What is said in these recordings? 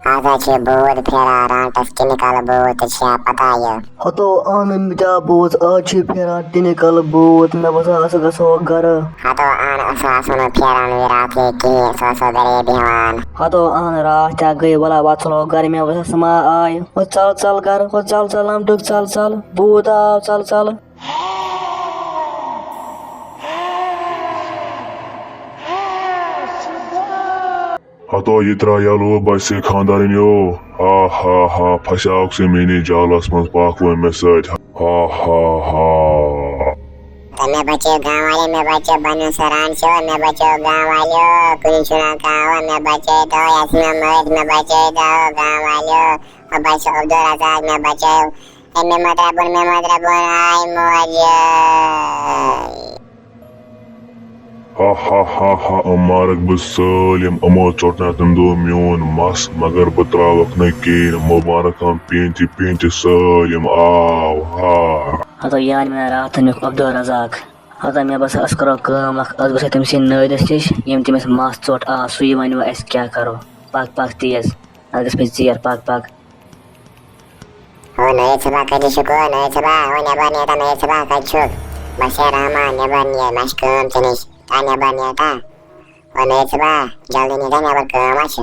Hata ce bhut phera ratas kinikal bhut ce pata ye. Hato an mita bhut achi phera tinikal bhut me basa asagaso gar. Hato an asasunu pheran virate ki soso dare bihan. Hato an raat gai wala bathlo gar me basa sama ay. O chal gar, o chal am tuk chal bhut aa chal. Hato yitra yalo baise khandarin yo. Ha फसाओ से मैंने जालस मत पाकवे message ha. मैं बच्चे गाँव वाले मैं बच्चे बनु सरान शो मैं बच्चे गाँव वाले कुछ सुना कहा मैं बच्चे तो यासना मर्द मैं बच्चे तो गाँव वाले मैं बच्चे अब्दुल रज़ाक मैं बच्चे मैं मदरबुन आई मौजे ha अमारक बसलिम अमो चोटना तुम दो म्यून मस मगर बतरावक न केन मुबारक हम पेंटी सलिम आव हा Hato yani me raat me Abdul Razak. Hato me basa askaro काम az basa temsi nöydis tish yem temis mas chot a suyi manu es kya karo. Pak tias. Agas pe ziar pak. हो नए सभा कदी शुको नए सभा हो नेबा नेता नए सभा कछुक बसे रामा नेबा निये मशकम तनिश ता नेबा नेता हो नए सभा जल्दी नेता नेबा कमाश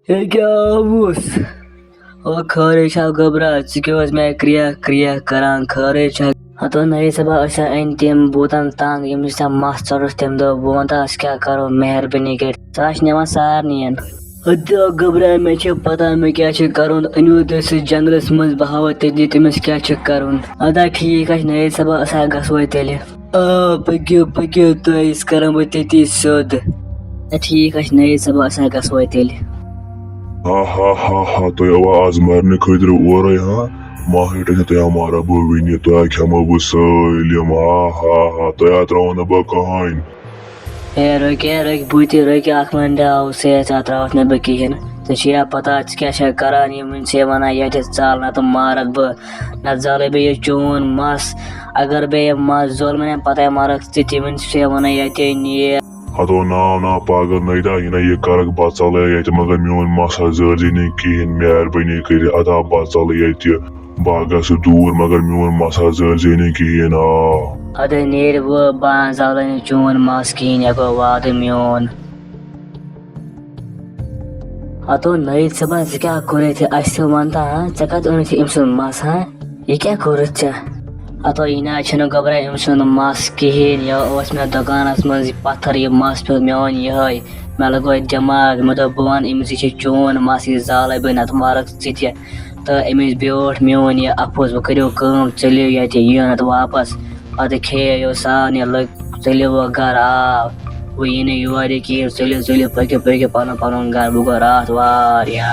Hey gavus. O khare sha gabra chikos me kriya karan khare sha. Hato nai saba asa entem botan tang yemisa mas choros tem do bonta aska karo meherbani ke sash nema sar niyan. Hato gabra me che pata me kya che karun anu des jangles maz bahawat te temis kya che karun. Ada ठीक है nai saba asa gaswai tele. Pagyo to is karam te sod. ठीक है nai saba asa gaswai tele. ha तो यवा आज मरने खैदर ओरा यहाँ माहिट तो या मारा बोविनी तो या खमा बसलिम हा तो या त्रावन बा कहाइन रोके बूती आखमन दाव से त्रावत न बकीन तो छिया पता क्या छ करान यमन से वना यते चाल न तो मारक ब न जाले बे चोन मास अगर बे मास जोल में पता मारक स्थिति में से वना यते निये हतो ना पागल नैदा हिना ये करक बचाले यते मगर म्यून मसा जर्जी ने किन मेहरबानी करे अदा बचाले यते बागा से दूर मगर म्यून मसा जर्जी ने किन अदे नेर वो बान जाले ने चोन मास किन यको वाद म्यून हतो नई सबा क्या करे थे ऐसे मानता चकत उन से इमसन मास ये क्या करे छ अतो इना छन गबरा इमसन मास किन या ओस में दुकान असमन पत्थर ये मास पे म्यून ये मैं लगो दिमाग मतलब बवान इमसी छ चोन मास ये जाले बन मारक सिथे तो इमेज ब्योट म्यून ये अपोज करियो काम चलियो यते यन तो वापस अदे खे यो सान ये लग चलियो वो घर आ वो इने युवारी की चलियो पके पानो घर बुगा रात वार या